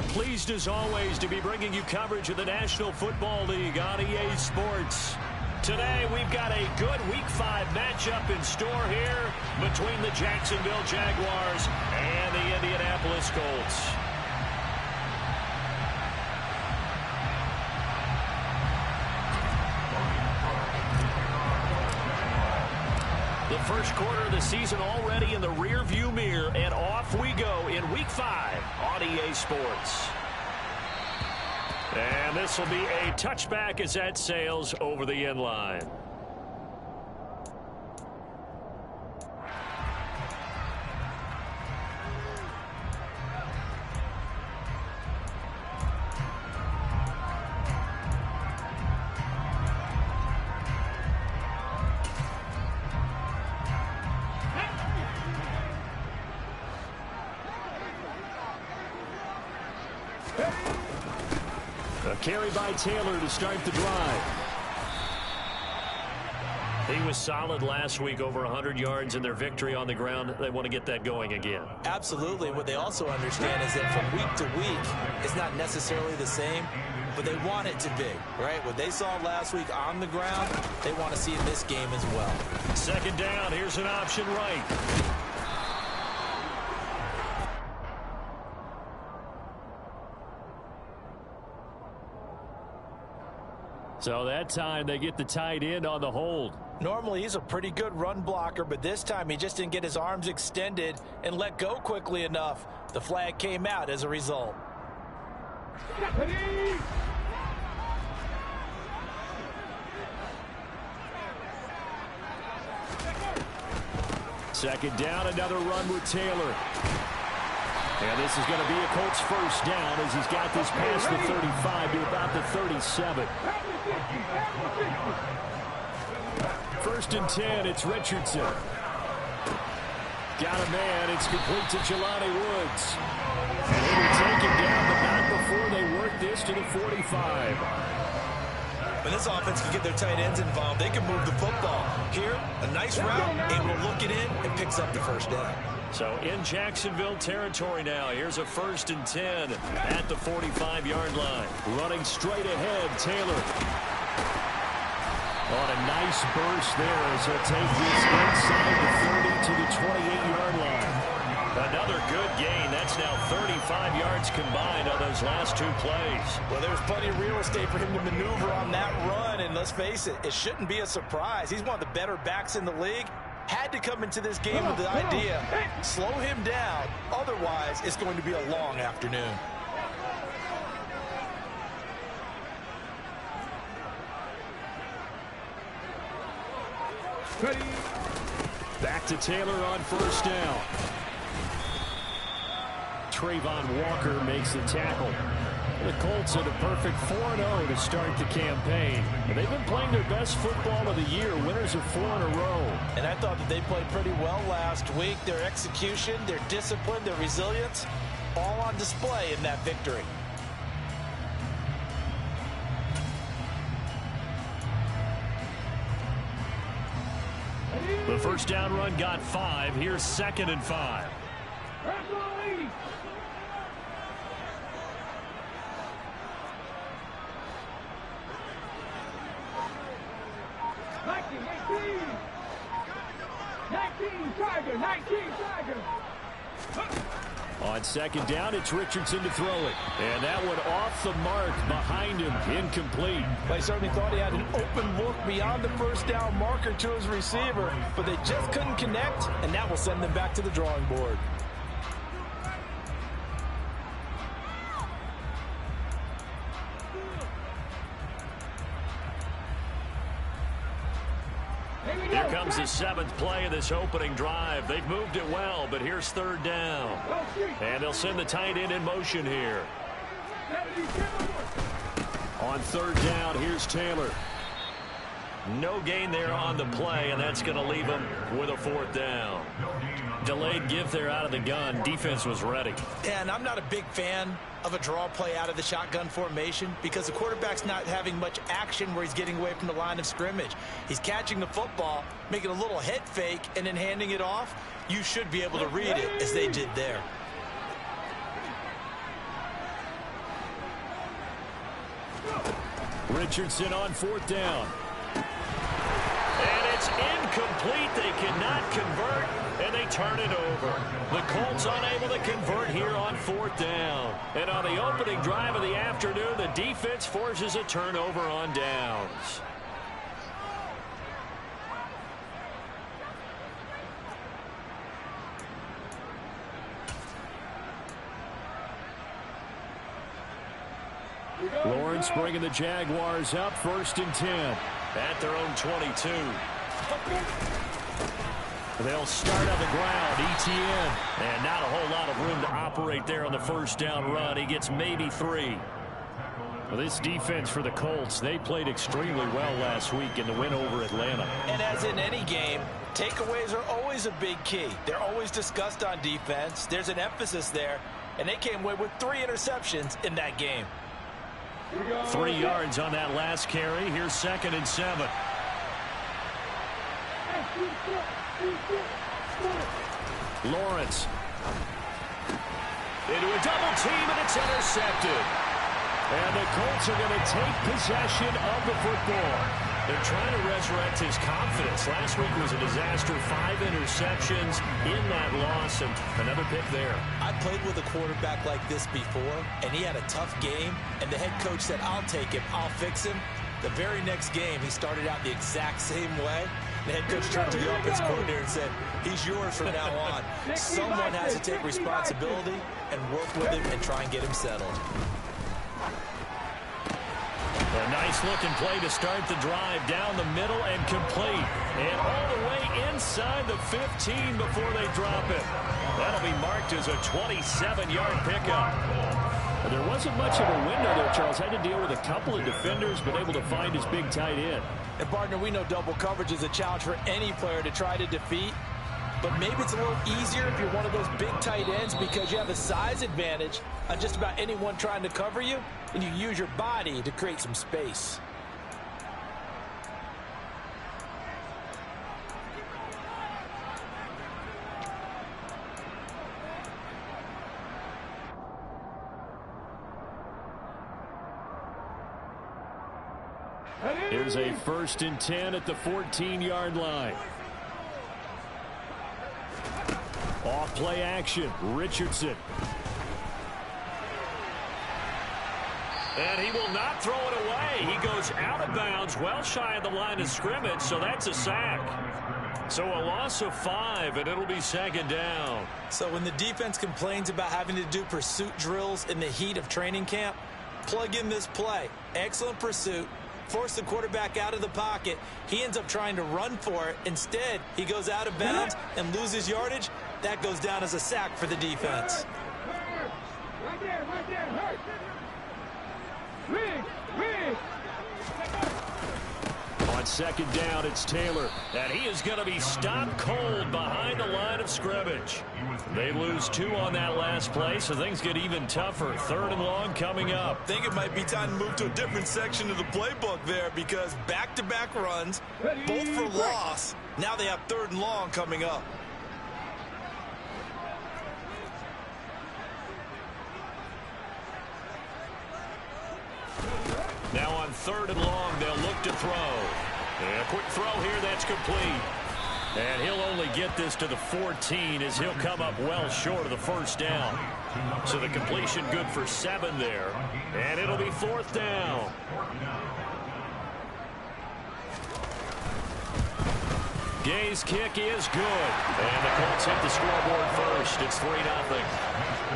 Pleased as always to be bringing you coverage of the National Football League on EA Sports. Today we've got a good Week 5 matchup in store here between the Jacksonville Jaguars and the Indianapolis Colts. The first quarter of the season already in the rear-view mirror, and off we go in Week 5 on EA Sports. And this will be a touchback as that sails over the end line. A carry by Taylor to start the drive. He was solid last week, over 100 yards in their victory on the ground. They want to get that going again. Absolutely. What they also understand is that from week to week, it's not necessarily the same, but they want it to be, right? What they saw last week on the ground, they want to see in this game as well. Second down, here's an option right. So that time they get the tight end on the hold. Normally he's a pretty good run blocker, but this time he just didn't get his arms extended and let go quickly enough. The flag came out as a result. Second down, another run with Taylor. And this is going to be a Colts first down as he's got this past the 35 to about the 37. First and 10, it's Richardson. Got a man, it's complete to Jelani Woods. And they will take him down, but not before they work this to the 45. When this offense can get their tight ends involved, they can move the football. Here, a nice route, able to look it in, and picks up the first down. So in Jacksonville territory now. Here's a first and 10 at the 45-yard line. Running straight ahead, Taylor. On a nice burst there as he'll take this inside the 30 to the 28-yard line. Another good gain. That's now 35 yards combined on those last two plays. Well, there's plenty of real estate for him to maneuver on that run, and let's face it, it shouldn't be a surprise. He's one of the better backs in the league. Had to come into this game with the idea, slow him down, otherwise it's going to be a long afternoon. Back to Taylor on first down. Trayvon Walker makes the tackle. The Colts at a perfect 4-0 to start the campaign. And they've been playing their best football of the year, winners of 4 in a row. And I thought that they played pretty well last week. Their execution, their discipline, their resilience, all on display in that victory. The first down run got 5. Here's second and 5. On second down, it's Richardson to throw it. And that one off the mark behind him, incomplete. They certainly thought he had an open look beyond the first down marker to his receiver, but they just couldn't connect, and that will send them back to the drawing board. Here comes the 7th play of this opening drive. They've moved it well, but here's third down. And they'll send the tight end in motion here. On third down, here's Taylor. No gain there on the play, and that's going to leave him with a 4th down. Delayed give there out of the gun. Defense was ready. And I'm not a big fan of a draw play out of the shotgun formation because the quarterback's not having much action where he's getting away from the line of scrimmage. He's catching the football, making a little head fake, and then handing it off. You should be able to read it as they did there. Richardson on 4th down. And it's incomplete. They cannot convert, and they turn it over. The Colts unable to convert here on 4th down. And on the opening drive of the afternoon, the defense forces a turnover on downs. Lawrence bringing the Jaguars up 1st and 10 at their own 22. They'll start on the ground. ETN. And not a whole lot of room to operate there on the 1st down run. He gets maybe 3. Well, this defense for the Colts, they played extremely well last week in the win over Atlanta. And as in any game, takeaways are always a big key. They're always discussed on defense. There's an emphasis there. And they came away with 3 interceptions in that game. 3 yards on that last carry. Here's 2nd and 7. Lawrence. Into a double team, and it's intercepted. And the Colts are going to take possession of the football. They're trying to resurrect his confidence. Last week was a disaster. 5 interceptions in that loss, and another pick there. I played with a quarterback like this before, and he had a tough game, and the head coach said, I'll take him, I'll fix him. The very next game, he started out the exact same way. The head coach turned to the offense coordinator and said, he's yours from now on. Someone has to take responsibility and work with him and try and get him settled. A nice-looking play to start the drive down the middle and complete. And all the way inside the 15 before they drop it. That'll be marked as a 27-yard pickup. There wasn't much of a window there. Charles had to deal with a couple of defenders, but able to find his big tight end. And, partner, we know double coverage is a challenge for any player to try to defeat. But maybe it's a little easier if you're one of those big tight ends because you have a size advantage on just about anyone trying to cover you, and you use your body to create some space. Here's a 1st and 10 at the 14-yard line. Off play action, Richardson. And he will not throw it away. He goes out of bounds, well shy of the line of scrimmage, so that's a sack. So a loss of 5, and it'll be 2nd down. So when the defense complains about having to do pursuit drills in the heat of training camp, plug in this play. Excellent pursuit. Force the quarterback out of the pocket. He ends up trying to run for it. Instead, he goes out of bounds and loses yardage. That goes down as a sack for the defense. Right there, hurt. On 2nd down, it's Taylor. And he is going to be stopped cold behind the line of scrimmage. They lose 2 on that last play, so things get even tougher. 3rd and long coming up. I think it might be time to move to a different section of the playbook there because back-to-back runs, both for loss. Now they have 3rd and long coming up. Now on 3rd and long, they'll look to throw. And a quick throw here, that's complete. And he'll only get this to the 14 as he'll come up well short of the 1st down. So the completion good for 7 there. And it'll be 4th down. Gay's kick is good. And the Colts hit the scoreboard first. It's 3-0.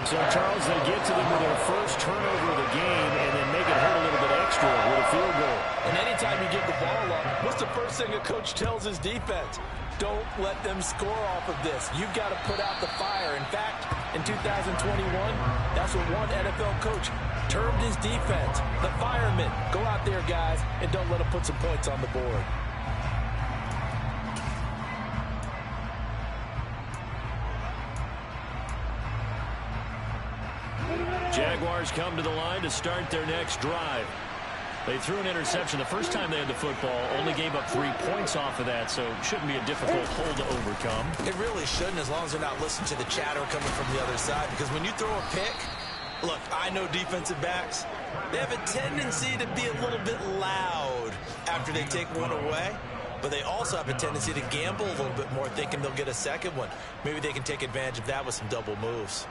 So, Charles, they get to them with their first turnover of the game and then make it hurt a little bit extra with a field goal. And anytime you give the ball up, what's the first thing a coach tells his defense? Don't let them score off of this. You've got to put out the fire. In fact, in 2021, that's what one NFL coach termed his defense. The firemen. Go out there, guys, and don't let them put some points on the board. Jaguars come to the line to start their next drive. They threw an interception the first time they had the football, only gave up 3 points off of that, so it shouldn't be a difficult hole to overcome. It really shouldn't, as long as they're not listening to the chatter coming from the other side, because when you throw a pick, Look, I know defensive backs. They have a tendency to be a little bit loud after they take one away. But they also have a tendency to gamble a little bit more, thinking they'll get a second one. Maybe they can take advantage of that with some double moves.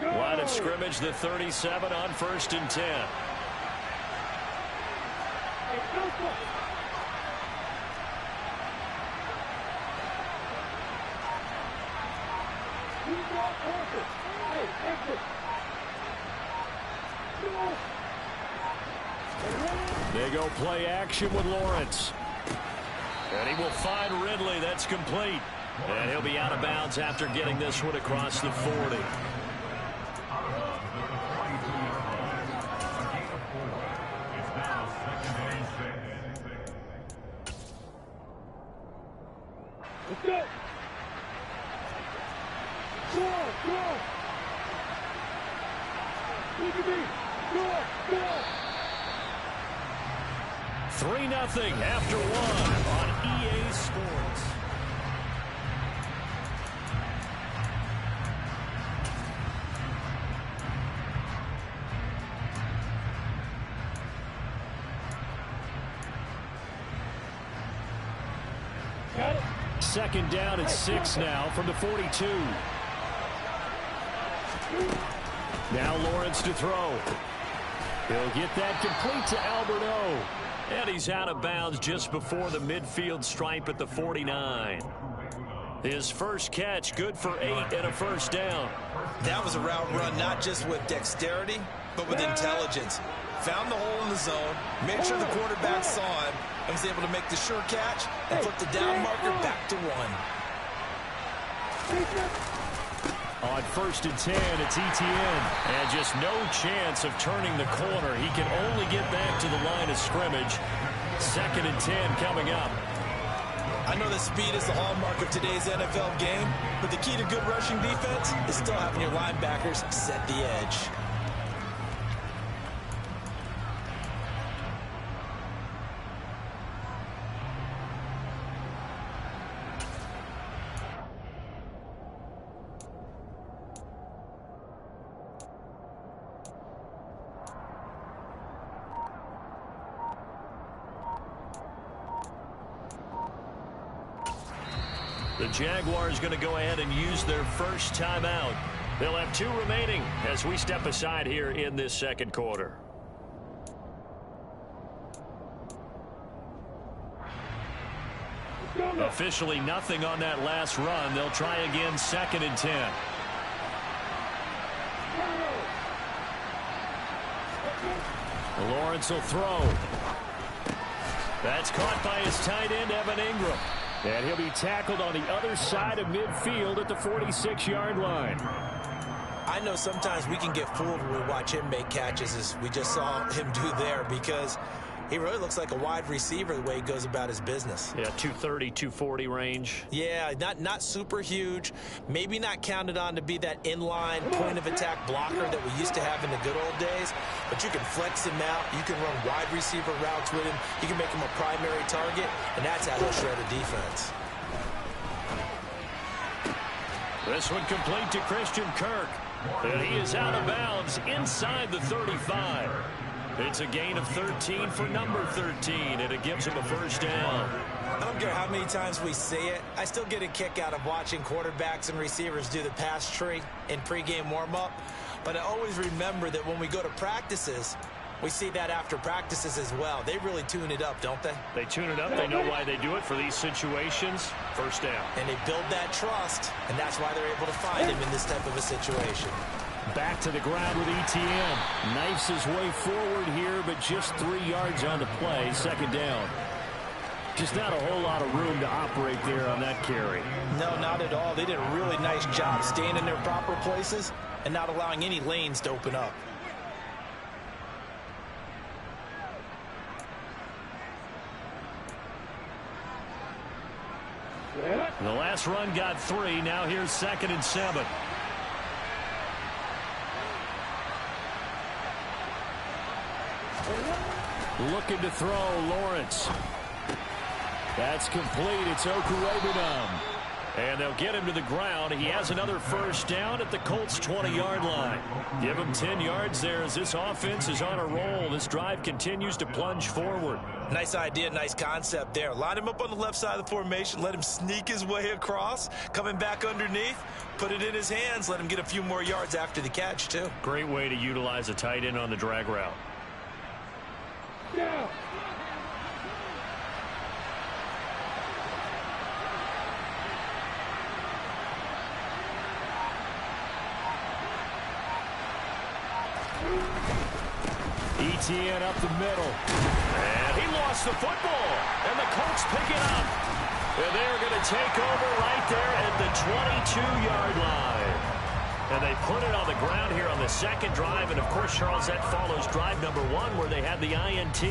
Line of scrimmage, the 37 on 1st and 10. They go play action with Lawrence. And he will find Ridley. That's complete. And he'll be out of bounds after getting this one across the 40. Let's go. Go, go. Look at me. Go, go. 3-0 after 1 on EA Sports. Got it. 2nd down and 6 now from the 42. Now Lawrence to throw. He'll get that complete to Alberto. And he's out of bounds just before the midfield stripe at the 49. His first catch, good for 8 and a 1st down. That was a route run not just with dexterity, but with intelligence. Found the hole in the zone, made sure the quarterback saw him, and was able to make the sure catch and put the down marker back to 1. On 1st and 10, it's Etienne. And just no chance of turning the corner. He can only get back to the line of scrimmage. 2nd and 10 coming up. I know that speed is the hallmark of today's NFL game, but the key to good rushing defense is still having your linebackers set the edge. The Jaguars going to go ahead and use their first timeout. They'll have 2 remaining as we step aside here in this 2nd quarter. Officially nothing on that last run. They'll try again 2nd and 10. Lawrence will throw. That's caught by his tight end, Evan Ingram. And he'll be tackled on the other side of midfield at the 46-yard line. I know sometimes we can get fooled when we watch him make catches, as we just saw him do there, because he really looks like a wide receiver the way he goes about his business. Yeah, 230, 240 range. Yeah, not super huge. Maybe not counted on to be that inline point-of-attack blocker that we used to have in the good old days. But you can flex him out. You can run wide receiver routes with him. You can make him a primary target, and that's how he'll shred a defense. This one complete to Christian Kirk. And he is out of bounds inside the 35. It's a gain of 13 for number 13, and it gives him a 1st down. I don't care how many times we say it, I still get a kick out of watching quarterbacks and receivers do the pass tree in pregame warm-up. But I always remember that when we go to practices, we see that after practices as well. They really tune it up, don't they? They tune it up. They know why they do it for these situations. 1st down. And they build that trust, and that's why they're able to find him in this type of a situation. Back to the ground with Etienne. Knifes his way forward here, but just 3 yards on the play. 2nd down. Just not a whole lot of room to operate there on that carry. No, not at all. They did a really nice job staying in their proper places and not allowing any lanes to open up. The last run got 3. Now here's 2nd and 7. Looking to throw, Lawrence. That's complete. It's Okurebunom. And they'll get him to the ground. He has another first down at the Colts' 20-yard line. Give him 10 yards there as this offense is on a roll. This drive continues to plunge forward. Nice idea, nice concept there. Line him up on the left side of the formation. Let him sneak his way across. Coming back underneath. Put it in his hands. Let him get a few more yards after the catch, too. Great way to utilize a tight end on the drag route. Yeah. ETN up the middle. And he lost the football. And the Colts pick it up. And they're going to take over right there at the 22-yard line. And they put it on the ground here on the second drive. And, of course, Charles, that follows drive number 1 where they had the INT.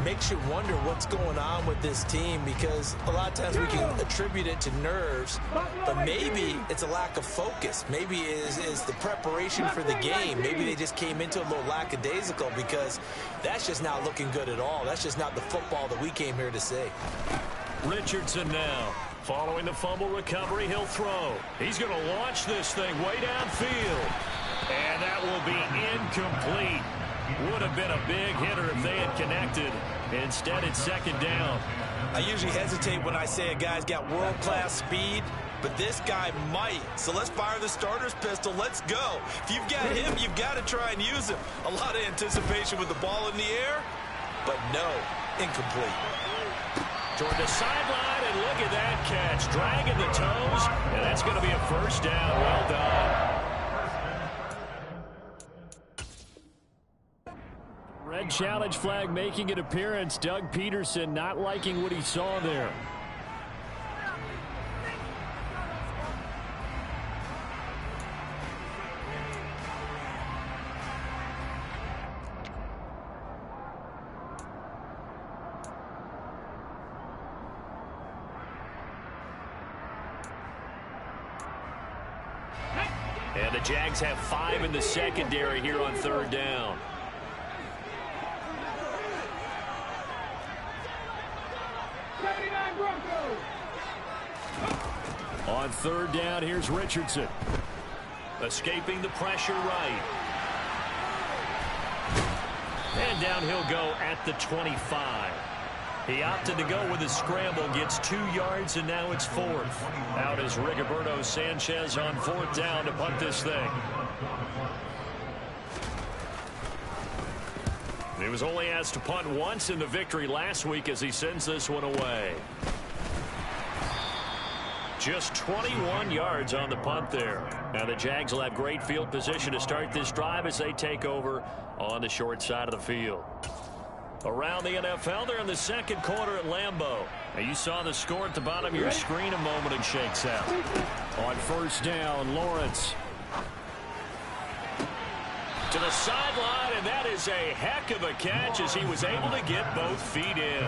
Makes you wonder what's going on with this team, because a lot of times we can attribute it to nerves, but maybe it's a lack of focus. Maybe it is the preparation for the game. Maybe they just came into a little lackadaisical, because that's just not looking good at all. That's just not the football that we came here to see. Richardson now. Following the fumble recovery, he'll throw. He's going to launch this thing way downfield. And that will be incomplete. Would have been a big hitter if they had connected. Instead, it's second down. I usually hesitate when I say a guy's got world-class speed, but this guy might. So let's fire the starter's pistol. Let's go. If you've got him, you've got to try and use him. A lot of anticipation with the ball in the air, but no, incomplete. Toward the sideline, and look at that catch. Dragging the toes, and that's going to be a first down. Well done. Red challenge flag making an appearance. Doug Peterson not liking what he saw there. And the Jags have 5 in the secondary here on third down. On third down, here's Richardson. Escaping the pressure right. And down he'll go at the 25. He opted to go with a scramble, gets 2 yards, and now it's 4th. Out is Rigoberto Sanchez on 4th down to punt this thing. He was only asked to punt once in the victory last week as he sends this one away. Just 21 yards on the punt there. Now the Jags will have great field position to start this drive as they take over on the short side of the field. Around the NFL, they're in the second quarter at Lambeau. Now you saw the score at the bottom of your screen a moment and shakes out. On first down, Lawrence. To the sideline, and that is a heck of a catch as he was able to get both feet in.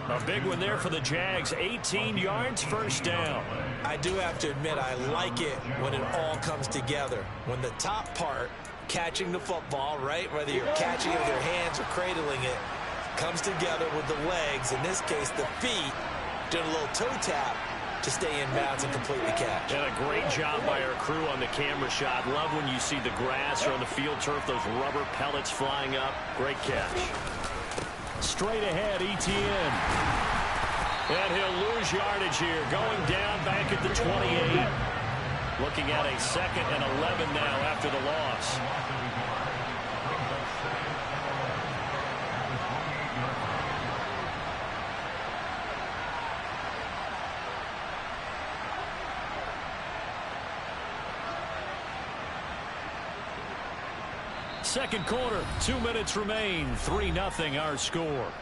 A big one there for the Jags, 18 yards, first down. I do have to admit, I like it when it all comes together. When the top part, catching the football, right, whether you're catching it with your hands or cradling it, comes together with the legs, in this case the feet, doing a little toe tap to stay in bounds and complete the catch. And a great job by our crew on the camera shot. Love when you see the grass or on the field turf, those rubber pellets flying up. Great catch. Straight ahead, ETN. And he'll lose yardage here, going down back at the 28. Looking at a 2nd and 11 now after the loss. Second quarter, 2 minutes remain. 3-0 our score.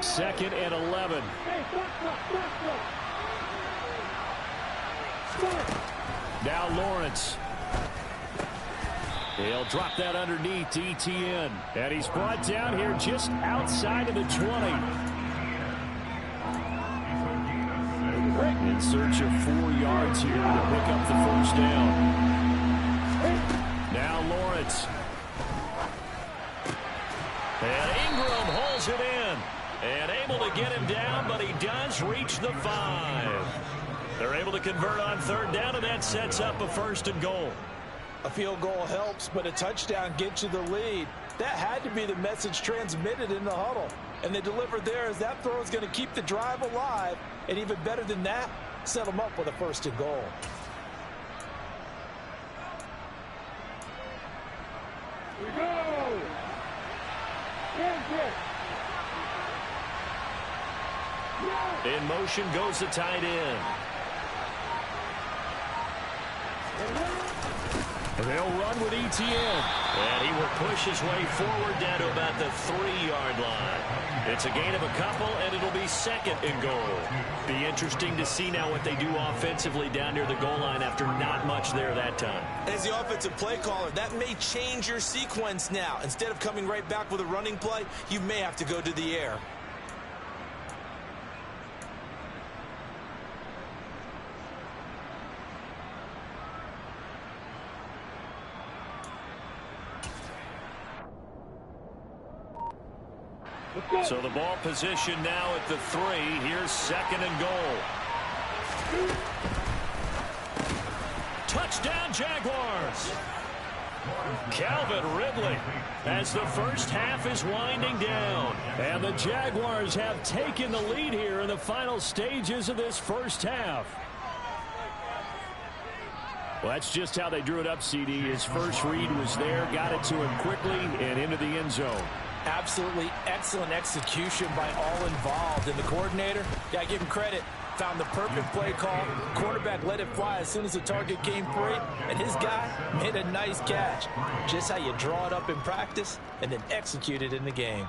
Second and 11. Now Lawrence. He'll drop that underneath to ETN. And he's brought down here just outside of the 20. In search of 4 yards here to pick up the first down. Now Lawrence. fires it in. And able to get him down, but he does reach the 5. They're able to convert on third down, and that sets up a 1st and goal. A field goal helps, but a touchdown gets you the lead. That had to be the message transmitted in the huddle. And they delivered there as that throw is going to keep the drive alive. And even better than that, set them up with a 1st and goal. We go! In motion goes the tight end. They'll run with ETN. And he will push his way forward down to about the 3-yard line. It's a gain of a couple, and it'll be 2nd and goal. Be interesting to see now what they do offensively down near the goal line after not much there that time. As the offensive play caller, that may change your sequence now. Instead of coming right back with a running play, you may have to go to the air. So the ball position now at the 3. Here's 2nd and goal. Touchdown, Jaguars. Calvin Ridley as the first half is winding down. And the Jaguars have taken the lead here in the final stages of this first half. Well, that's just how they drew it up, CD. His first read was there, got it to him quickly, and into the end zone. Absolutely excellent execution by all involved. And the coordinator, got to give him credit, found the perfect play call. Quarterback let it fly as soon as the target came free. And his guy made a nice catch. Just how you draw it up in practice and then execute it in the game.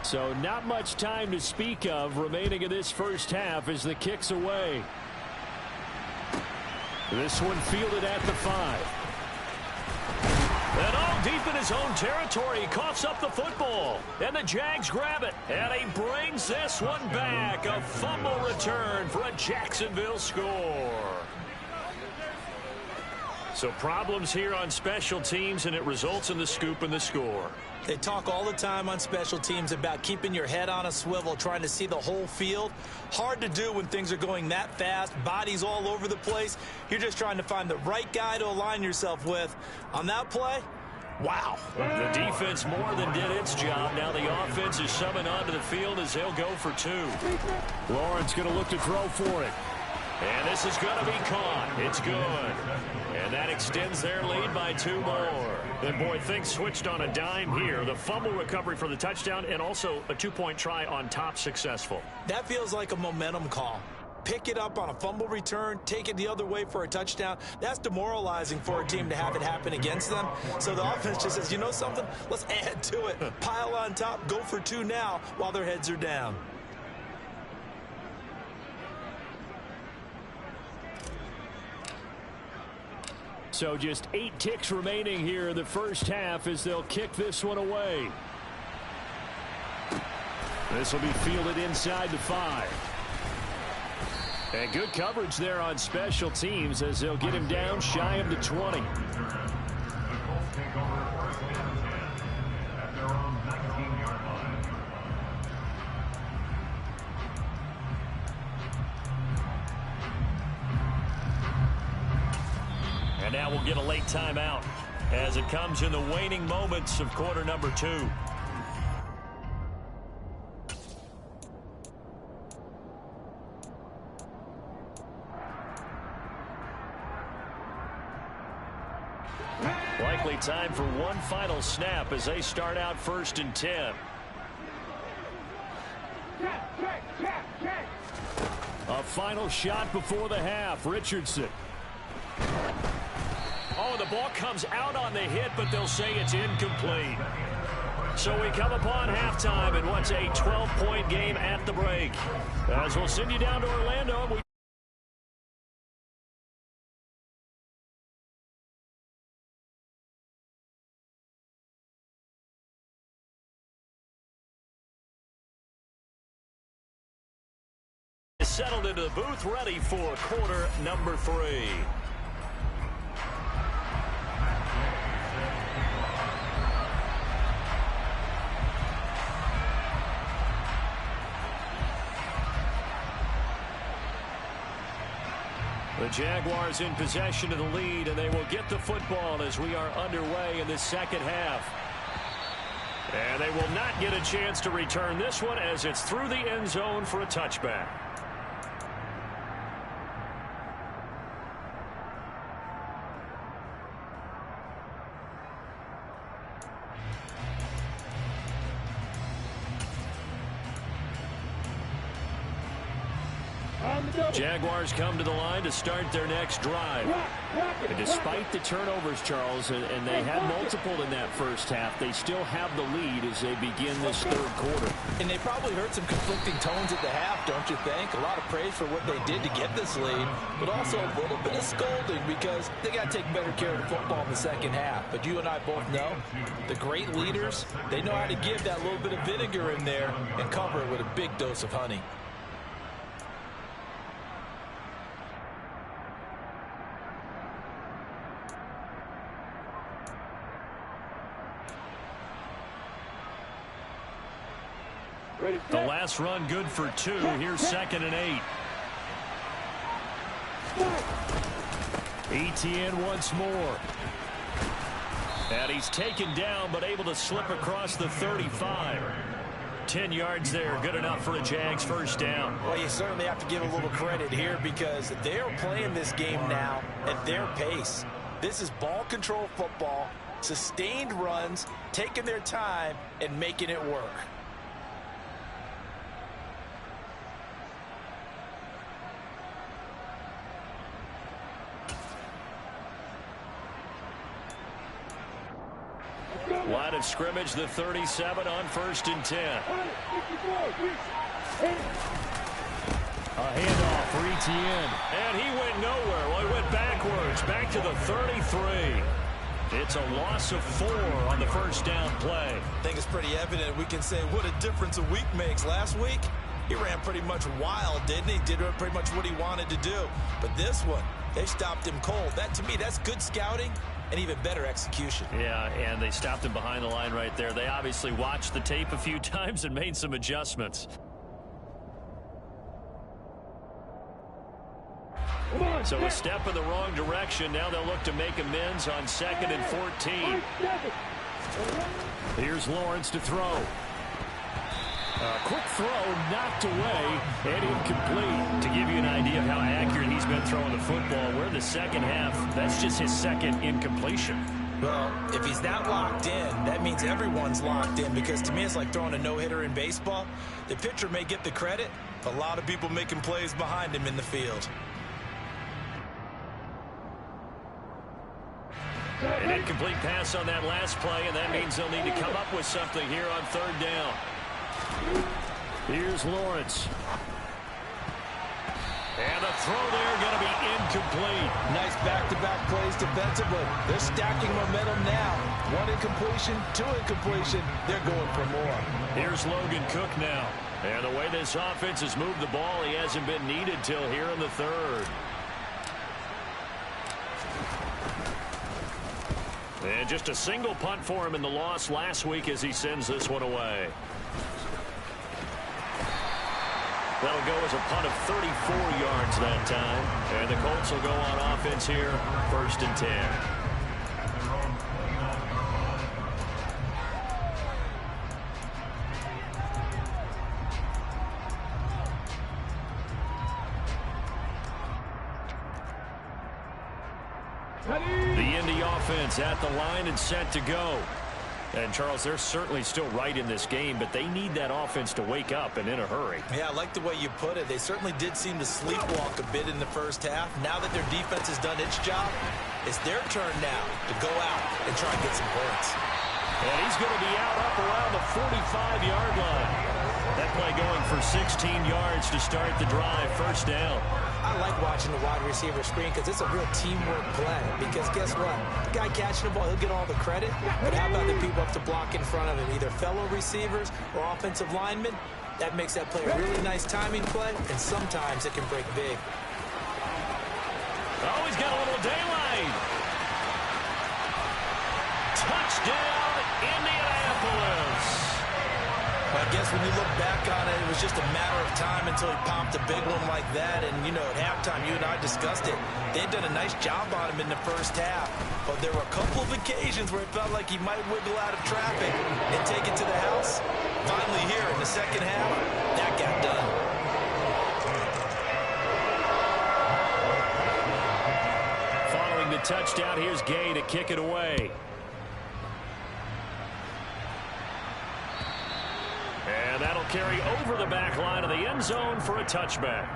So not much time to speak of remaining in this first half as the kick's away. This one fielded at the 5. And all deep in his own territory, he coughs up the football. And the Jags grab it. And he brings this one back. A fumble return for a Jacksonville score. So problems here on special teams, and it results in the scoop and the score. They talk all the time on special teams about keeping your head on a swivel, trying to see the whole field. Hard to do when things are going that fast, bodies all over the place. You're just trying to find the right guy to align yourself with. On that play, wow. The defense more than did its job. Now the offense is summoned onto the field as they'll go for 2. Lawrence going to look to throw for it. And this is going to be caught. It's good. And that extends their lead by 2 more. And, boy, things switched on a dime here. The fumble recovery for the touchdown and also a 2-point try on top successful. That feels like a momentum call. Pick it up on a fumble return, take it the other way for a touchdown. That's demoralizing for a team to have it happen against them. So the offense just says, you know something? Let's add to it. Pile on top, go for 2 now while their heads are down. So just 8 ticks remaining here in the first half as they'll kick this one away. This will be fielded inside the 5. And good coverage there on special teams as they'll get him down shy of the 20. And now we'll get a late timeout as it comes in the waning moments of quarter number 2. Likely time for one final snap as they start out 1st and 10. A final shot before the half. Richardson. Oh, the ball comes out on the hit, but they'll say it's incomplete. So we come upon halftime in what's a 12-point game at the break. As we'll send you down to Orlando. settled into the booth, ready for quarter number 3. The Jaguars in possession of the lead, and they will get the football as we are underway in the second half. And they will not get a chance to return this one as it's through the end zone for a touchback. Jaguars come to the line to start their next drive. And despite the turnovers, Charles, and they had multiple in that first half, they still have the lead as they begin this third quarter. And they probably heard some conflicting tones at the half, don't you think? A lot of praise for what they did to get this lead, but also a little bit of scolding because they got to take better care of the football in the second half. But you and I both know the great leaders, they know how to give that little bit of vinegar in there and cover it with a big dose of honey. The last run good for 2. Here's 2nd and 8. Etienne once more. And he's taken down but able to slip across the 35. 10 yards there. Good enough for a Jags first down. Well, you certainly have to give a little credit here because they're playing this game now at their pace. This is ball control football, sustained runs, taking their time and making it work. Line of scrimmage, the 37 on 1st and 10. A handoff for Etienne. And he went nowhere. Well, he went backwards, back to the 33. It's a loss of 4 on the first down play. I think it's pretty evident. We can say what a difference a week makes. Last week, he ran pretty much wild, didn't he? Did pretty much what he wanted to do. But this one, they stopped him cold. That, to me, that's good scouting and even better execution. Yeah, and they stopped him behind the line right there. They obviously watched the tape a few times and made some adjustments. So a step in the wrong direction. Now they'll look to make amends on 2nd and 14. Here's Lawrence to throw. A quick throw knocked away and incomplete. To give you an idea of how accurate he's been throwing the football, we're in the second half. That's just his 2nd incompletion. Well, if he's that locked in, that means everyone's locked in because to me it's like throwing a no-hitter in baseball. The pitcher may get the credit, a lot of people making plays behind him in the field. An incomplete pass on that last play, and that means they'll need to come up with something here on 3rd down. Here's Lawrence. And the throw there going to be incomplete. Nice back-to-back plays defensively. They're stacking momentum now. 1 incompletion, 2 incompletion. They're going for more. Here's Logan Cook now. And the way this offense has moved the ball, he hasn't been needed till here in the 3rd. And just a single punt for him in the loss last week as he sends this one away. That'll go as a punt of 34 yards that time. And the Colts will go on offense here, 1st and 10. The Indy offense at the line and set to go. And, Charles, they're certainly still right in this game, but they need that offense to wake up and in a hurry. Yeah, I like the way you put it. They certainly did seem to sleepwalk a bit in the first half. Now that their defense has done its job, it's their turn now to go out and try and get some points. And he's going to be out up around the 45-yard line. That play going for 16 yards to start the drive, 1st down. I like watching the wide receiver screen because it's a real teamwork play. Because guess what? The guy catching the ball, he'll get all the credit. But how about the people up to block in front of him, either fellow receivers or offensive linemen? That makes that play a really nice timing play, and sometimes it can break big. Oh, he's got a little daylight. Touchdown, Indianapolis. I guess when you look back on it, it was just a matter of time until he popped a big one like that. And, you know, at halftime, you and I discussed it. They'd done a nice job on him in the first half. But there were a couple of occasions where it felt like he might wiggle out of traffic and take it to the house. Finally here in the second half, that got done. Following the touchdown, here's Gay to kick it away. And that'll carry over the back line of the end zone for a touchback.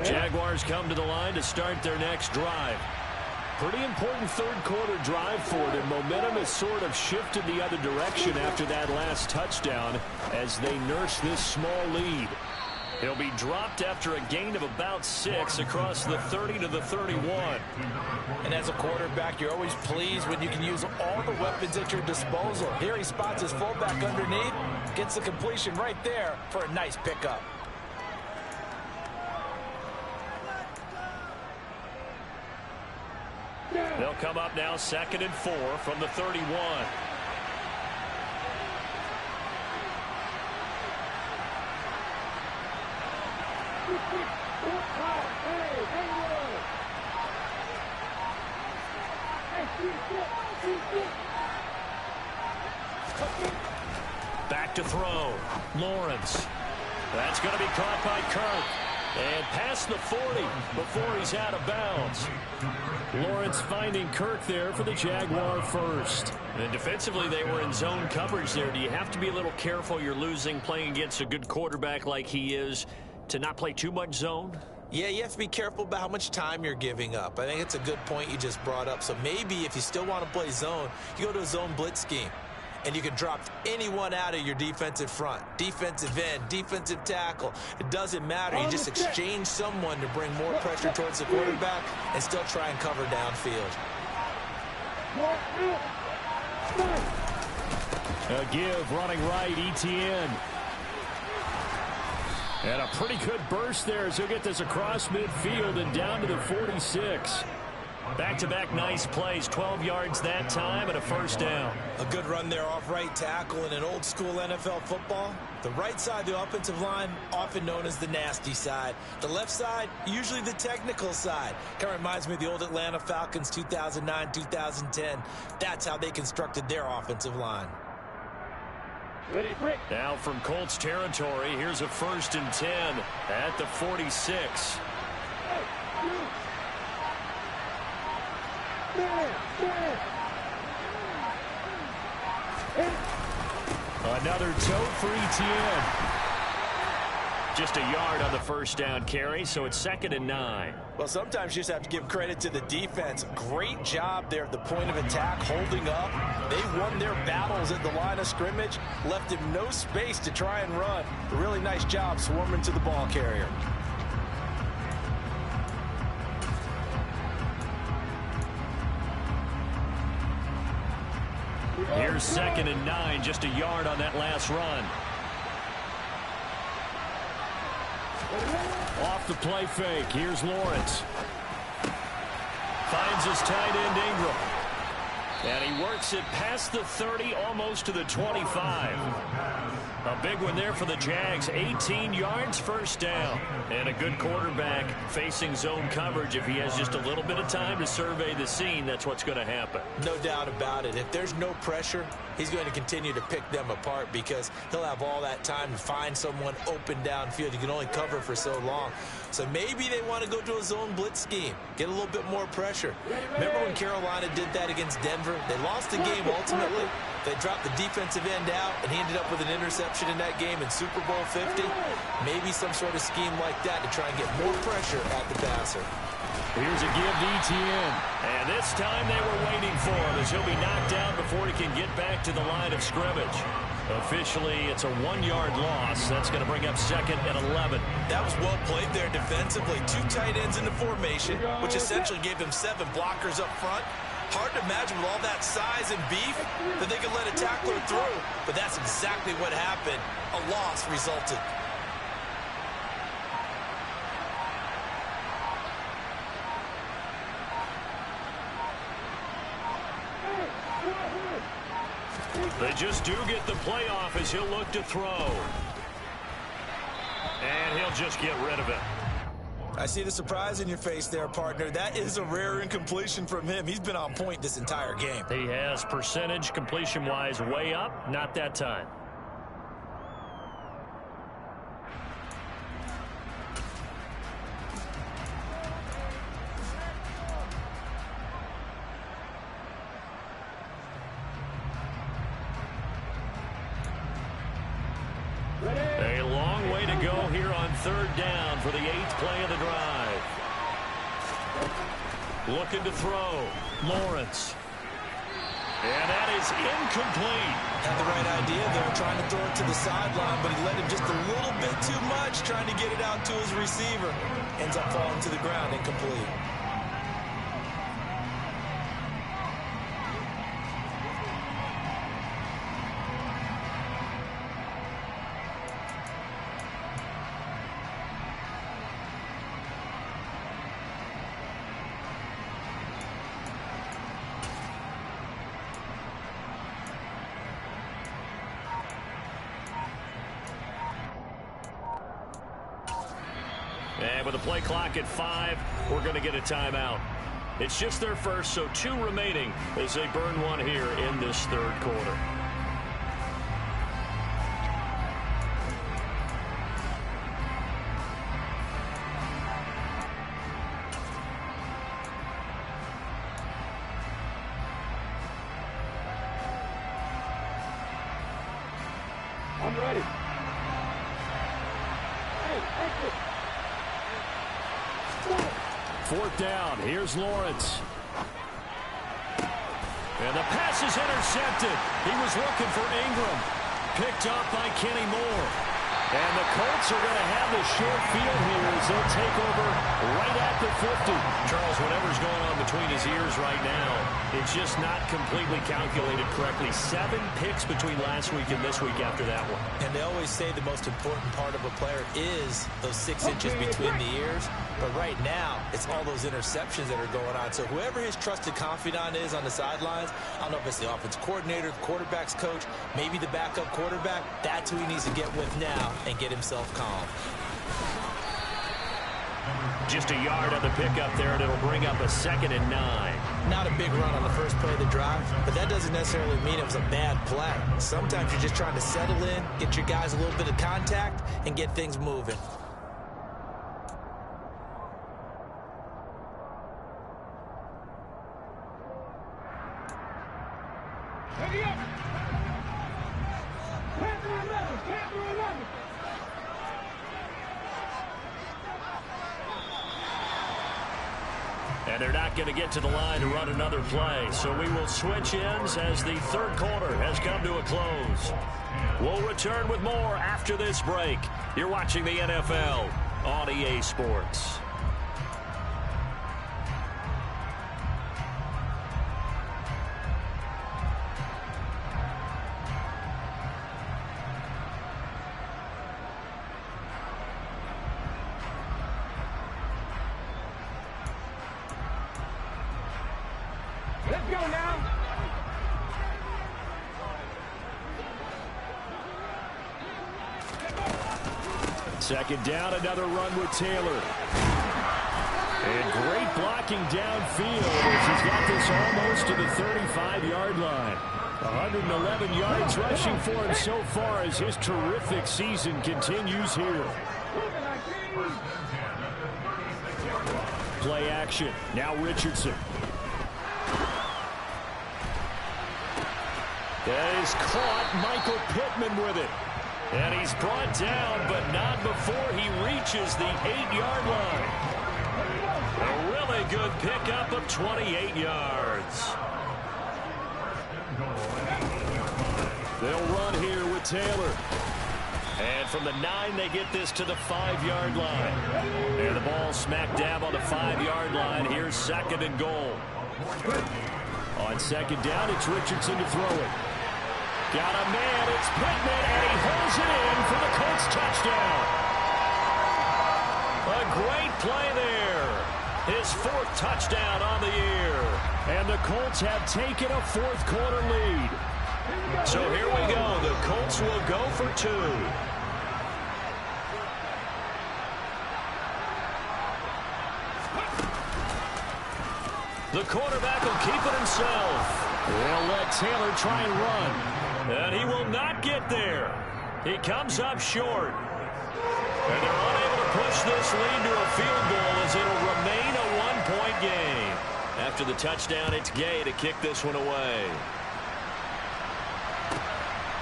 Jaguars come to the line to start their next drive. Pretty important third-quarter drive for them. Momentum has sort of shifted the other direction after that last touchdown as they nurse this small lead. He'll be dropped after a gain of about 6 across the 30 to the 31. And as a quarterback, you're always pleased when you can use all the weapons at your disposal. Here he spots his fullback underneath, gets the completion right there for a nice pickup. They'll come up now 2nd and 4 from the 31. Back to throw. Lawrence. That's going to be caught by Kirk. And past the 40 before he's out of bounds. Lawrence finding Kirk there for the Jaguar first. And defensively, they were in zone coverage there. Do you have to be a little careful you're losing playing against a good quarterback like he is to not play too much zone? Yeah, you have to be careful about how much time you're giving up. I think it's a good point you just brought up. So maybe if you still want to play zone, you go to a zone blitz scheme. And you can drop anyone out of your defensive front. Defensive end, defensive tackle. It doesn't matter. You just exchange someone to bring more pressure towards the quarterback and still try and cover downfield. A give running right, Etienne. And a pretty good burst there as he'll get this across midfield and down to the 46. Back-to-back nice plays, 12 yards that time and a first down. A good run there off right tackle in an old-school NFL football. The right side of the offensive line, often known as the nasty side. The left side, usually the technical side. Kind of reminds me of the old Atlanta Falcons 2009-2010. That's how they constructed their offensive line. Now from Colts territory, here's a 1st and 10 at the 46. Another toe for Etienne. Just a yard on the first down carry, so it's 2nd and 9. Well, sometimes you just have to give credit to the defense. Great job there at the point of attack, holding up. They won their battles at the line of scrimmage, left him no space to try and run. A really nice job swarming to the ball carrier. Here's 2nd and 9, just a yard on that last run. Off the play fake, here's Lawrence. Finds his tight end Ingram. And he works it past the 30, almost to the 25. A big one there for the Jags. 18 yards, first down. And a good quarterback facing zone coverage. If he has just a little bit of time to survey the scene, that's what's going to happen. No doubt about it. If there's no pressure, he's going to continue to pick them apart because he'll have all that time to find someone open downfield. You can only cover for so long. So maybe they want to go to a zone blitz scheme, get a little bit more pressure. Remember when Carolina did that against Denver? They lost the game ultimately, They dropped the defensive end out, and he ended up with an interception in that game in Super Bowl 50. Maybe some sort of scheme like that to try and get more pressure at the passer. Here's a give to ETN. And this time they were waiting for him as he'll be knocked down before he can get back to the line of scrimmage. Officially, it's a 1-yard loss. That's going to bring up 2nd and 11. That was well played there defensively. 2 tight ends in the formation, which essentially gave them 7 blockers up front. Hard to imagine with all that size and beef that they could let a tackler through. But that's exactly what happened. A loss resulted. They just do get the playoff as he'll look to throw. And he'll just get rid of it. I see the surprise in your face there, partner. That is a rare incompletion from him. He's been on point this entire game. He has percentage completion-wise way up. Not that time. A long way to go here on 3rd down for the 8th play of the drive. Looking to throw. Lawrence. And that is incomplete. Had the right idea there, trying to throw it to the sideline, but he let him just a little bit too much, trying to get it out to his receiver. Ends up falling to the ground, incomplete. And with the play clock at 5, we're going to get a timeout. It's just their first, so 2 remaining as they burn 1 here in this 3rd quarter. I'm ready. Hey, exit. 4th down. Here's Lawrence. And the pass is intercepted. He was looking for Ingram. Picked up by Kenny Moore. And the Colts are going to have the short field here as they'll take over right at the 50. Charles, whatever's going on between his ears right now, it's just not completely calculated correctly. 7 picks between last week and this week after that one. And they always say the most important part of a player is those 6 inches between the ears. But right now, it's all those interceptions that are going on. So whoever his trusted confidant is on the sidelines, I don't know if it's the offense coordinator, the quarterback's coach, maybe the backup quarterback, that's who he needs to get with now and get himself calm. Just a yard on the pickup there, and it'll bring up a 2nd and 9. Not a big run on the first play of the drive, but that doesn't necessarily mean it was a bad play. Sometimes you're just trying to settle in, get your guys a little bit of contact, and get things moving. Ready up. Panther 11. Panther 11. And they're not going to get to the line to run another play. So we will switch ends as the 3rd quarter has come to a close. We'll return with more after this break. You're watching the NFL on EA Sports. Let's go now. Second down, another run with Taylor. And great blocking downfield as he's got this almost to the 35-yard line. 111 yards rushing for him so far as his terrific season continues here. Play action. Now Richardson. He's caught Michael Pittman with it. And he's brought down, but not before he reaches the 8-yard line. A really good pickup of 28 yards. They'll run here with Taylor. And from the 9, they get this to the 5-yard line. And the ball smack dab on the 5-yard line. Here's 2nd and goal. On 2nd down, it's Richardson to throw it. Got a man, it's Pittman, and he holds it in for the Colts touchdown. A great play there. His 4th touchdown on the year. And the Colts have taken a 4th quarter lead. So here we go. The Colts will go for 2. The quarterback will keep it himself. They'll let Taylor try and run. And he will not get there. He comes up short. And they're unable to push this lead to a field goal as it'll remain a 1-point game. After the touchdown, it's Gay to kick this one away.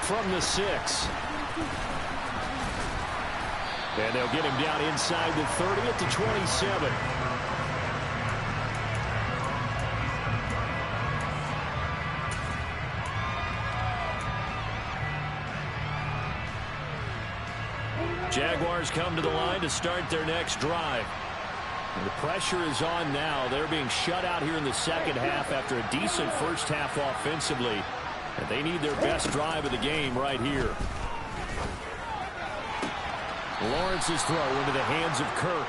From the 6. And they'll get him down inside the 30 at the 27. Jaguars come to the line to start their next drive. And the pressure is on now. They're being shut out here in the second half after a decent first half offensively. And they need their best drive of the game right here. Lawrence's throw into the hands of Kirk.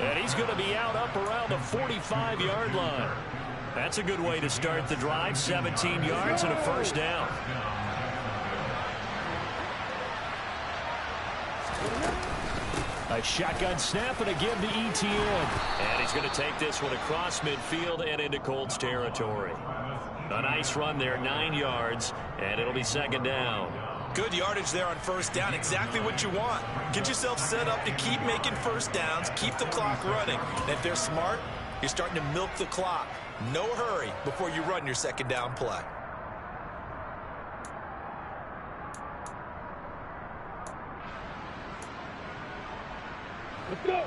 And he's going to be out up around the 45-yard line. That's a good way to start the drive. 17 yards and a first down. A shotgun snap and again to ETN. And he's going to take this one across midfield and into Colts territory. A nice run there, 9 yards, and it'll be 2nd down. Good yardage there on first down, exactly what you want. Get yourself set up to keep making first downs, keep the clock running. And if they're smart, you're starting to milk the clock. No hurry before you run your 2nd down play.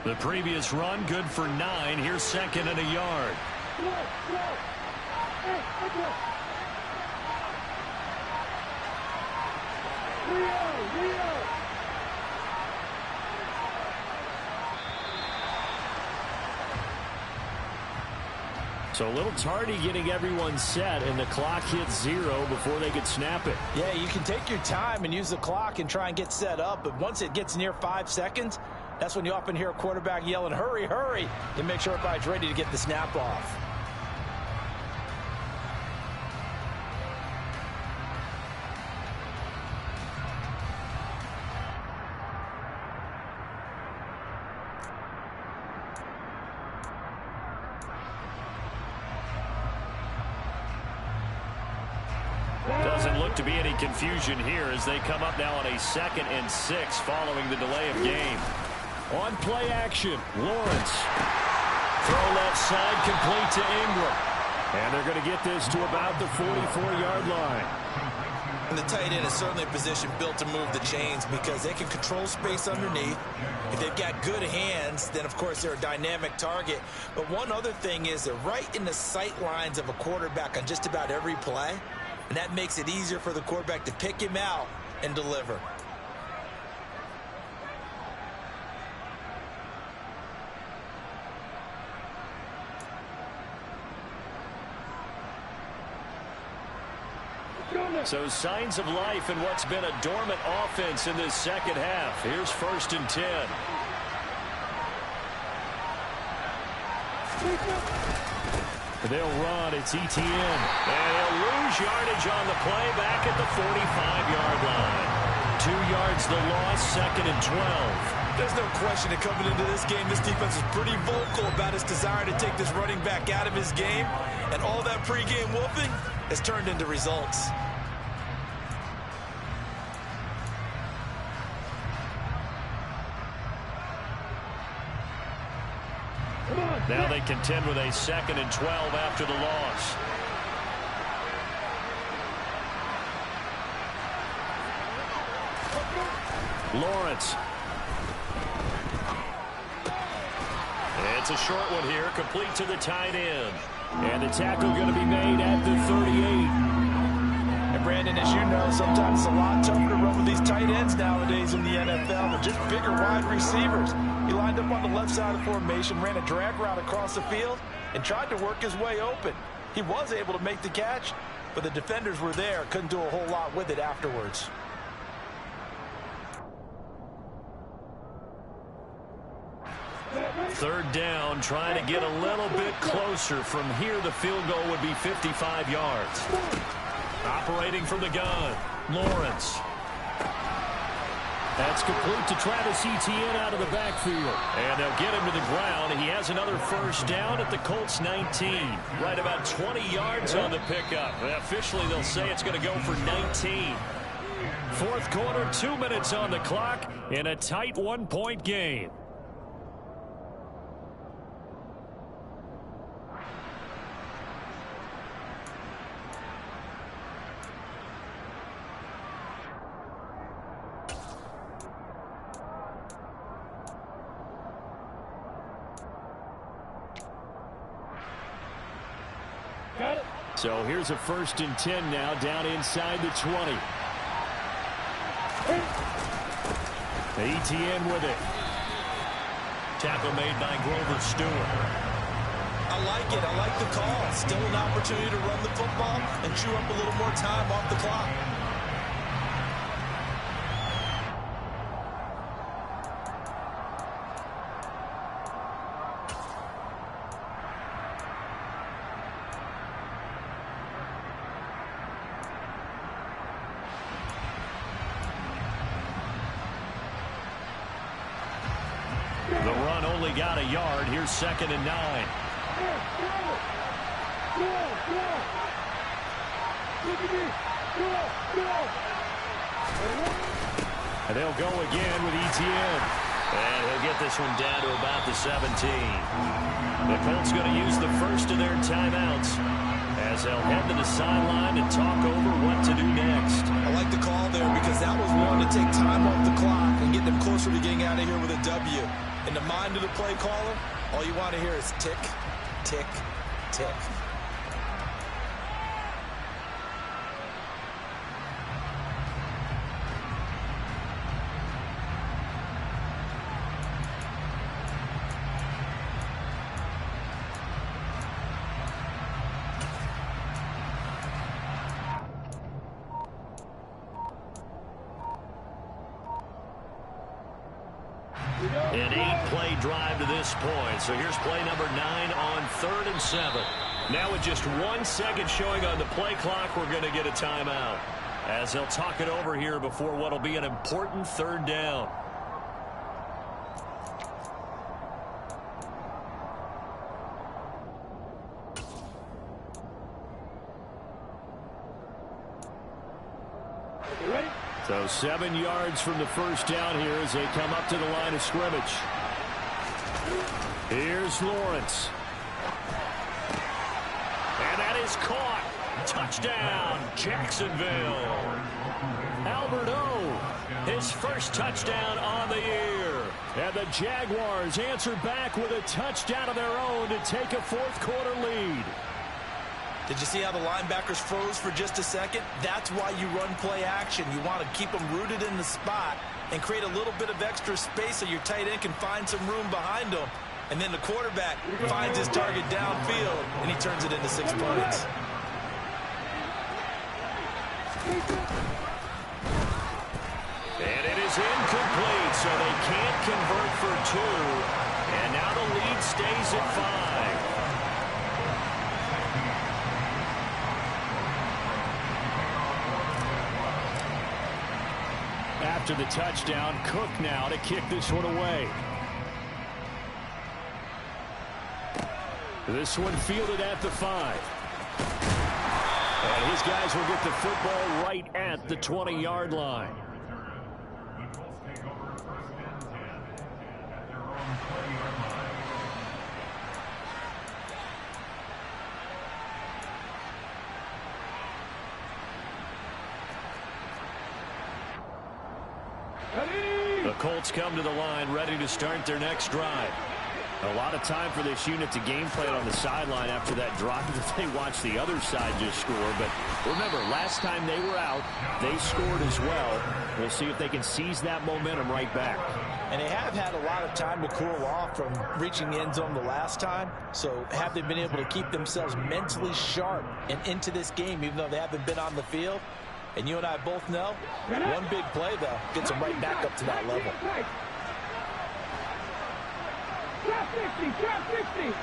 The previous run, good for 9. Here's 2nd and a yard. So a little tardy getting everyone set, and the clock hits 0 before they could snap it. Yeah, you can take your time and use the clock and try and get set up, but once it gets near 5 seconds, that's when you often hear a quarterback yelling, hurry, hurry, to make sure everybody's ready to get the snap off. Doesn't look to be any confusion here as they come up now on a 2nd and 6 following the delay of game. On play action, Lawrence. Throw left side, complete to Ingram. And they're going to get this to about the 44-yard line. And the tight end is certainly a position built to move the chains because they can control space underneath. If they've got good hands, then of course they're a dynamic target. But one other thing is they're right in the sight lines of a quarterback on just about every play. And that makes it easier for the quarterback to pick him out and deliver. So signs of life in what's been a dormant offense in this second half. Here's 1st and 10. They'll run. It's ETN. And they'll lose yardage on the play back at the 45-yard line. 2 yards the loss, 2nd and 12. There's no question that coming into this game, this defense is pretty vocal about its desire to take this running back out of his game. And all that pregame whooping has turned into results. Now they contend with a 2nd and 12 after the loss. Lawrence. It's a short one here, complete to the tight end. And the tackle going to be made at the 38. And Brandon, as you know, sometimes it's a lot tougher to run with these tight ends nowadays in the NFL. They're just bigger wide receivers. He lined up on the left side of the formation, ran a drag route across the field, and tried to work his way open. He was able to make the catch, but the defenders were there, couldn't do a whole lot with it afterwards. Third down, trying to get a little bit closer. From here, the field goal would be 55 yards. Operating from the gun, Lawrence. That's complete to Travis Etienne out of the backfield. And they'll get him to the ground. He has another first down at the Colts 19. Right about 20 yards on the pickup. Officially, they'll say it's going to go for 19. Fourth quarter, 2 minutes on the clock in a tight one-point game. So here's a 1st and 10 now, down inside the 20. Etienne with it. Tackle made by Grover Stewart. I like it. I like the call. Still an opportunity to run the football and chew up a little more time off the clock. Got a yard. Here's 2nd and 9. And they'll go again with Etienne. And he'll get this one down to about the 17. The Colts going to use the first of their timeouts as they'll head to the sideline to talk over what to do next. I like the call there because that was one to take time off the clock and get them closer to getting out of here with a W. In the mind of the play caller, all you want to hear is tick, tick, tick. An 8-play drive to this point. So here's play number 9 on 3rd and 7. Now with just 1 second showing on the play clock, we're going to get a timeout as they'll talk it over here before what will be an important 3rd down. So 7 yards from the first down here as they come up to the line of scrimmage. Here's Lawrence. And that is caught. Touchdown, Jacksonville. Albert O, his first touchdown on the year. And the Jaguars answer back with a touchdown of their own to take a 4th quarter lead. Did you see how the linebackers froze for just a second? That's why you run play action. You want to keep them rooted in the spot and create a little bit of extra space so your tight end can find some room behind him. And then the quarterback finds his target downfield, and he turns it into 6 points. And it is incomplete, so they can't convert for 2. And now the lead stays at 5. After the touchdown, Cook now to kick this one away. This one fielded at the 5. And his guys will get the football right at the 20-yard line. Ready? Colts come to the line, ready to start their next drive. A lot of time for this unit to game plan on the sideline after that drive that they watched the other side just score. But remember, last time they were out, they scored as well. We'll see if they can seize that momentum right back. And they have had a lot of time to cool off from reaching the end zone the last time. So have they been able to keep themselves mentally sharp and into this game, even though they haven't been on the field? And you and I both know, one big play, though, gets them right back up to that level. Drop 50, drop 50.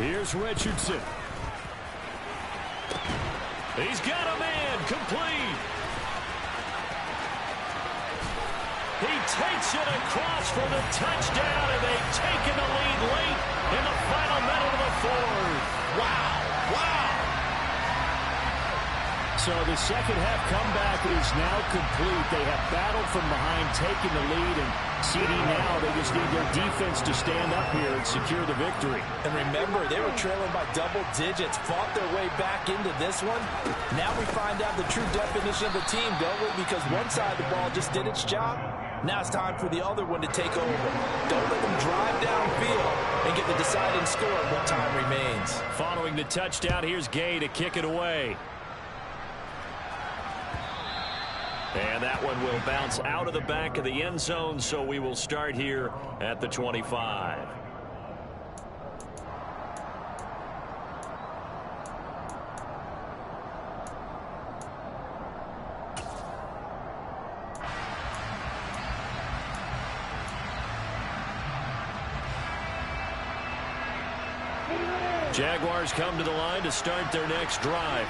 Here's Richardson. He's got a man, complete. He takes it across for the touchdown, and they've taken the lead late in the final minute of the fourth. Wow, wow. So the second half comeback is now complete. They have battled from behind, taking the lead, and CD now, they just need their defense to stand up here and secure the victory. And remember, they were trailing by double digits, fought their way back into this one. Now we find out the true definition of the team, don't we? Because one side of the ball just did its job. Now it's time for the other one to take over. Don't let them drive downfield and get the deciding score when time remains. Following the touchdown, here's Gay to kick it away. And that one will bounce out of the back of the end zone, so we will start here at the 25. Jaguars come to the line to start their next drive.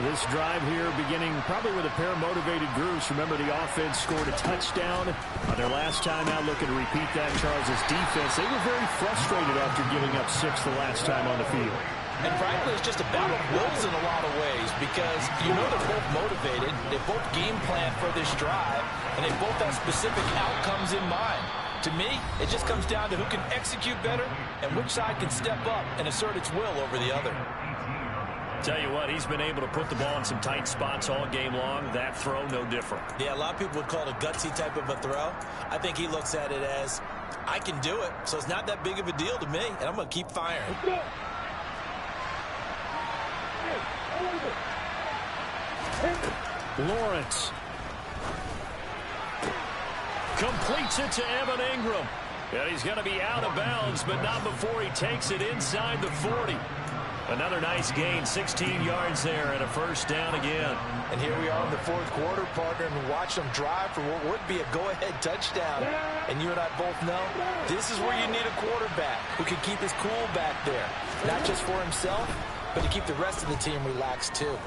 This drive here beginning probably with a pair of motivated groups. Remember, the offense scored a touchdown on their last time out, looking to repeat that. Charles' defense, they were very frustrated after giving up 6 the last time on the field. And frankly, it's just a battle of wills in a lot of ways, because you know they're both motivated, they both game plan for this drive, and they both have specific outcomes in mind. To me, it just comes down to who can execute better and which side can step up and assert its will over the other. Tell you what, he's been able to put the ball in some tight spots all game long. That throw, no different. Yeah, a lot of people would call it a gutsy type of a throw. I think he looks at it as, I can do it, so it's not that big of a deal to me, and I'm going to keep firing. Lawrence completes it to Evan Ingram. And he's going to be out of bounds, but not before he takes it inside the 40. Another nice gain, 16 yards there, and a first down again. And here we are in the fourth quarter, partner, and watch them drive for what would be a go-ahead touchdown. And you and I both know this is where you need a quarterback who can keep his cool back there, not just for himself, but to keep the rest of the team relaxed too.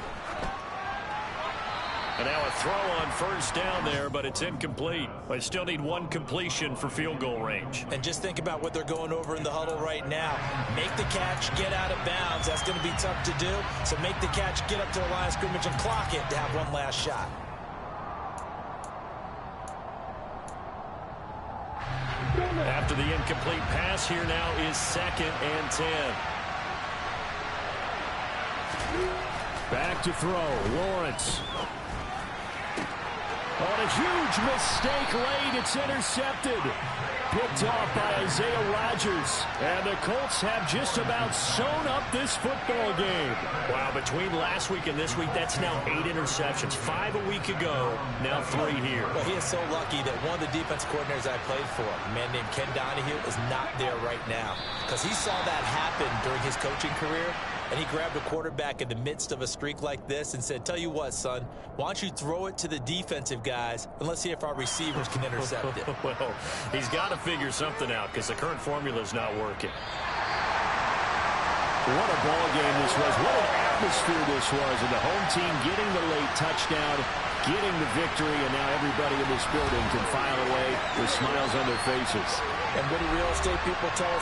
And now a throw on first down there, but it's incomplete. They still need one completion for field goal range. And just think about what they're going over in the huddle right now. Make the catch, get out of bounds. That's going to be tough to do. So make the catch, get up to the line of scrimmage, and clock it to have one last shot. After the incomplete pass, here now is 2nd and 10. Back to throw, Lawrence. On a huge mistake late, it's intercepted. Picked off by Isaiah Rodgers. And the Colts have just about sewn up this football game. Wow, between last week and this week, that's now 8 interceptions. 5 a week ago, now 3 here. Well, he is so lucky that one of the defense coordinators I played for, a man named Ken Donahue, is not there right now. Because he saw that happen during his coaching career. And he grabbed a quarterback in the midst of a streak like this and said, tell you what, son, why don't you throw it to the defensive guys and let's see if our receivers can intercept it. Well, he's got to figure something out because the current formula is not working. What a ball game this was. What an atmosphere this was. And the home team getting the late touchdown, getting the victory, and now everybody in this building can file away with smiles on their faces. And what do real estate people tell us